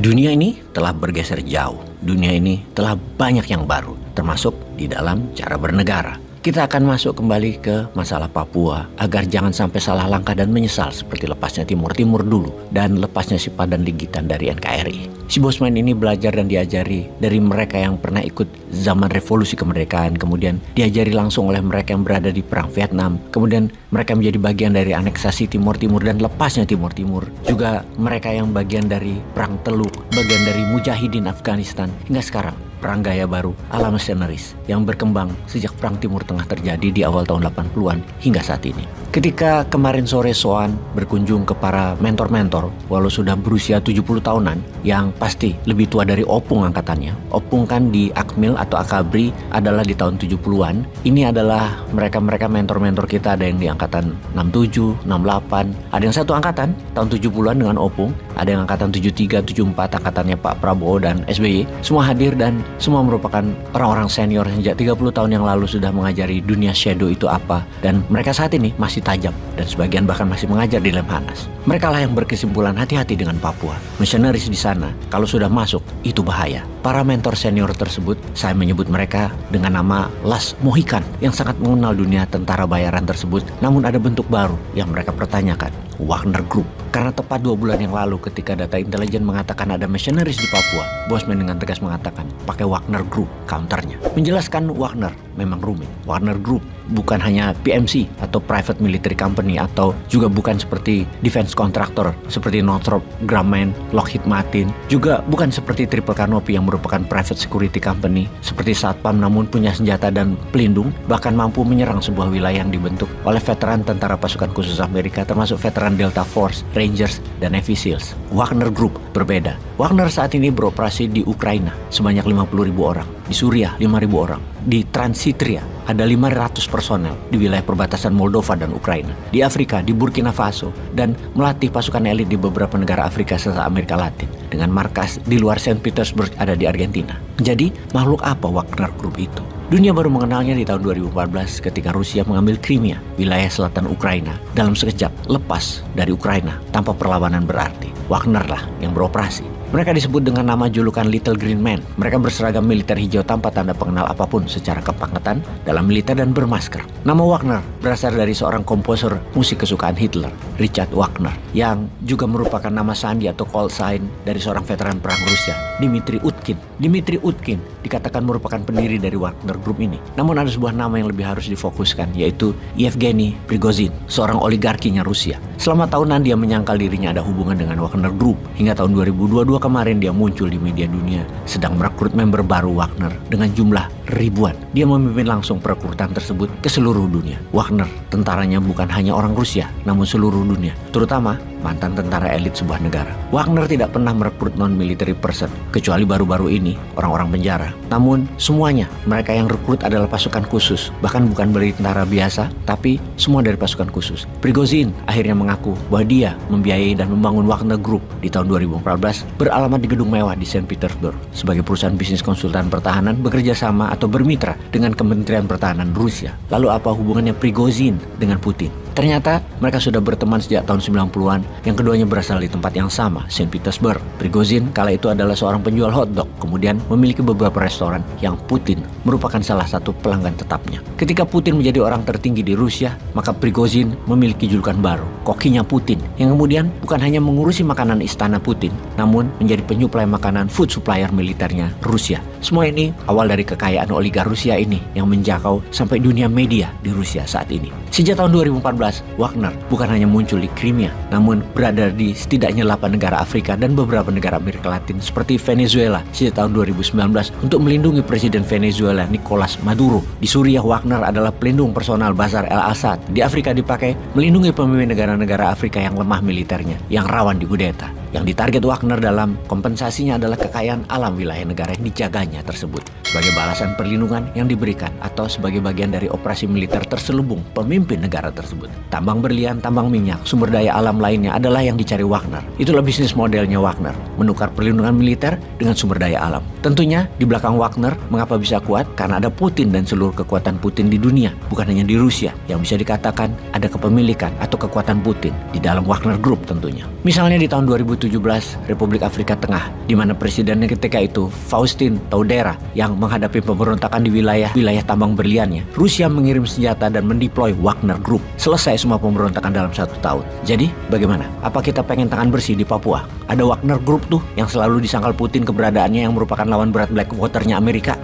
Dunia ini telah bergeser jauh. Dunia ini telah banyak yang baru, termasuk di dalam cara bernegara. Kita akan masuk kembali ke masalah Papua agar jangan sampai salah langkah dan menyesal seperti lepasnya Timur Timur dulu dan lepasnya si Padan Ligitan dari NKRI. Si Bosman ini belajar dan diajari dari mereka yang pernah ikut zaman revolusi kemerdekaan, kemudian diajari langsung oleh mereka yang berada di perang Vietnam, kemudian mereka menjadi bagian dari aneksasi Timur Timur dan lepasnya Timur Timur, juga mereka yang bagian dari perang Teluk, bagian dari Mujahidin Afghanistan, hingga sekarang perang gaya baru ala mercenaries yang berkembang sejak perang Timur Tengah terjadi di awal tahun 80-an hingga saat ini. Ketika kemarin sore Soan berkunjung ke para mentor-mentor walau sudah berusia 70 tahunan yang pasti lebih tua dari Opung angkatannya. Opung kan di Akmil atau Akabri adalah di tahun 70-an. Ini adalah mereka-mereka mentor-mentor kita, ada yang di angkatan 67, 68, ada yang satu angkatan tahun 70-an dengan Opung, ada yang angkatan 73, 74 angkatannya Pak Prabowo dan SBY. Semua hadir dan semua merupakan orang-orang senior sejak 30 tahun yang lalu sudah mengajari dunia shadow itu apa, dan mereka saat ini masih tajam dan sebagian bahkan masih mengajar di Lemhanas. Mereka lah yang berkesimpulan hati-hati dengan Papua. Missionaries di sana kalau sudah masuk itu bahaya. Para mentor senior tersebut, saya menyebut mereka dengan nama Las Mohican yang sangat mengenal dunia tentara bayaran tersebut, namun ada bentuk baru yang mereka pertanyakan, Wagner Group. Karena tepat 2 bulan yang lalu ketika data intelijen mengatakan ada missionaries di Papua, Bosman dengan tegas mengatakan pakai Wagner Group counternya. Menjelaskan Wagner memang rumit. Wagner Group bukan hanya PMC atau Private Military Company atau juga bukan seperti defense contractor seperti Northrop Grumman, Lockheed Martin, juga bukan seperti Triple Canopy yang merupakan private security company seperti Satpam, namun punya senjata dan pelindung, bahkan mampu menyerang sebuah wilayah yang dibentuk oleh veteran tentara pasukan khusus Amerika termasuk veteran Delta Force, Rangers, dan Navy Seals. Wagner Group berbeda. Wagner saat ini beroperasi di Ukraina sebanyak 50.000 orang, di Suriah 5.000 orang, di Transnistria ada 500 personel di wilayah perbatasan Moldova dan Ukraina, di Afrika, di Burkina Faso, dan melatih pasukan elit di beberapa negara Afrika serta Amerika Latin, dengan markas di luar Saint Petersburg ada di Argentina. Jadi, makhluk apa Wagner Group itu? Dunia baru mengenalnya di tahun 2014 ketika Rusia mengambil Crimea, wilayah selatan Ukraina, dalam sekejap lepas dari Ukraina tanpa perlawanan berarti. Wagner lah yang beroperasi. Mereka disebut dengan nama julukan Little Green Man. Mereka berseragam militer hijau tanpa tanda pengenal apapun secara kepangkatan dalam militer dan bermasker. Nama Wagner berasal dari seorang komposer musik kesukaan Hitler, Richard Wagner, yang juga merupakan nama sandi atau call sign dari seorang veteran perang Rusia, Dmitry Utkin. Dmitry Utkin dikatakan merupakan pendiri dari Wagner Group ini. Namun ada sebuah nama yang lebih harus difokuskan, yaitu Yevgeny Prigozhin, seorang oligarkinya Rusia. Selama tahunan dia menyangkal dirinya ada hubungan dengan Wagner Group, hingga tahun 2022 kemarin dia muncul di media dunia sedang merekrut member baru Wagner dengan jumlah ribuan. Dia memimpin langsung perekrutan tersebut ke seluruh dunia. Wagner tentaranya bukan hanya orang Rusia, namun seluruh dunia, terutama mantan tentara elit sebuah negara. Wagner tidak pernah merekrut non-military person, kecuali baru-baru ini orang-orang penjara. Namun semuanya mereka yang rekrut adalah pasukan khusus, bahkan bukan dari tentara biasa, tapi semua dari pasukan khusus. Prigozhin akhirnya mengaku bahwa dia membiayai dan membangun Wagner Group di tahun 2014 beralamat di gedung mewah di Saint Petersburg sebagai perusahaan bisnis konsultan pertahanan bekerja sama atau bermitra dengan Kementerian Pertahanan Rusia. Lalu apa hubungannya Prigozhin dengan Putin? Ternyata mereka sudah berteman sejak tahun 90-an yang keduanya berasal di tempat yang sama, Saint Petersburg. Prigozhin kala itu adalah seorang penjual hotdog, kemudian memiliki beberapa restoran yang Putin merupakan salah satu pelanggan tetapnya. Ketika Putin menjadi orang tertinggi di Rusia, maka Prigozhin memiliki julukan baru, kokinya Putin, yang kemudian bukan hanya mengurusi makanan istana Putin, namun menjadi penyuplai makanan food supplier militernya Rusia. Semua ini awal dari kekayaan oligar Rusia ini yang menjangkau sampai dunia media di Rusia saat ini. Sejak tahun 2014, Wagner bukan hanya muncul di Crimea, namun berada di setidaknya 8 negara Afrika dan beberapa negara Amerika Latin seperti Venezuela sejak tahun 2019 untuk melindungi Presiden Venezuela Nicolas Maduro. Di Suriah, Wagner adalah pelindung personal Bashar al-Assad. Di Afrika dipakai melindungi pemimpin negara-negara Afrika yang lemah militernya, yang rawan dikudeta. Yang ditarget Wagner dalam kompensasinya adalah kekayaan alam wilayah negara yang dijaganya tersebut sebagai balasan perlindungan yang diberikan atau sebagai bagian dari operasi militer terselubung pemimpin negara tersebut. Tambang berlian, tambang minyak, sumber daya alam lainnya adalah yang dicari Wagner. Itulah bisnis modelnya Wagner, menukar perlindungan militer dengan sumber daya alam. Tentunya di belakang Wagner mengapa bisa kuat? Karena ada Putin dan seluruh kekuatan Putin di dunia, bukan hanya di Rusia, yang bisa dikatakan ada kepemilikan atau kekuatan Putin di dalam Wagner Group tentunya. Misalnya di tahun 2013 2017 Republik Afrika Tengah, di mana presidennya ketika itu Faustin Todera yang menghadapi pemberontakan di wilayah tambang berliannya. Rusia mengirim senjata dan mendeploy Wagner Group. Selesai semua pemberontakan dalam 1 tahun. Jadi bagaimana? Apa kita pengen tangan bersih di Papua? Ada Wagner Group tuh yang selalu disangkal Putin keberadaannya yang merupakan lawan berat Blackwater-nya Amerika.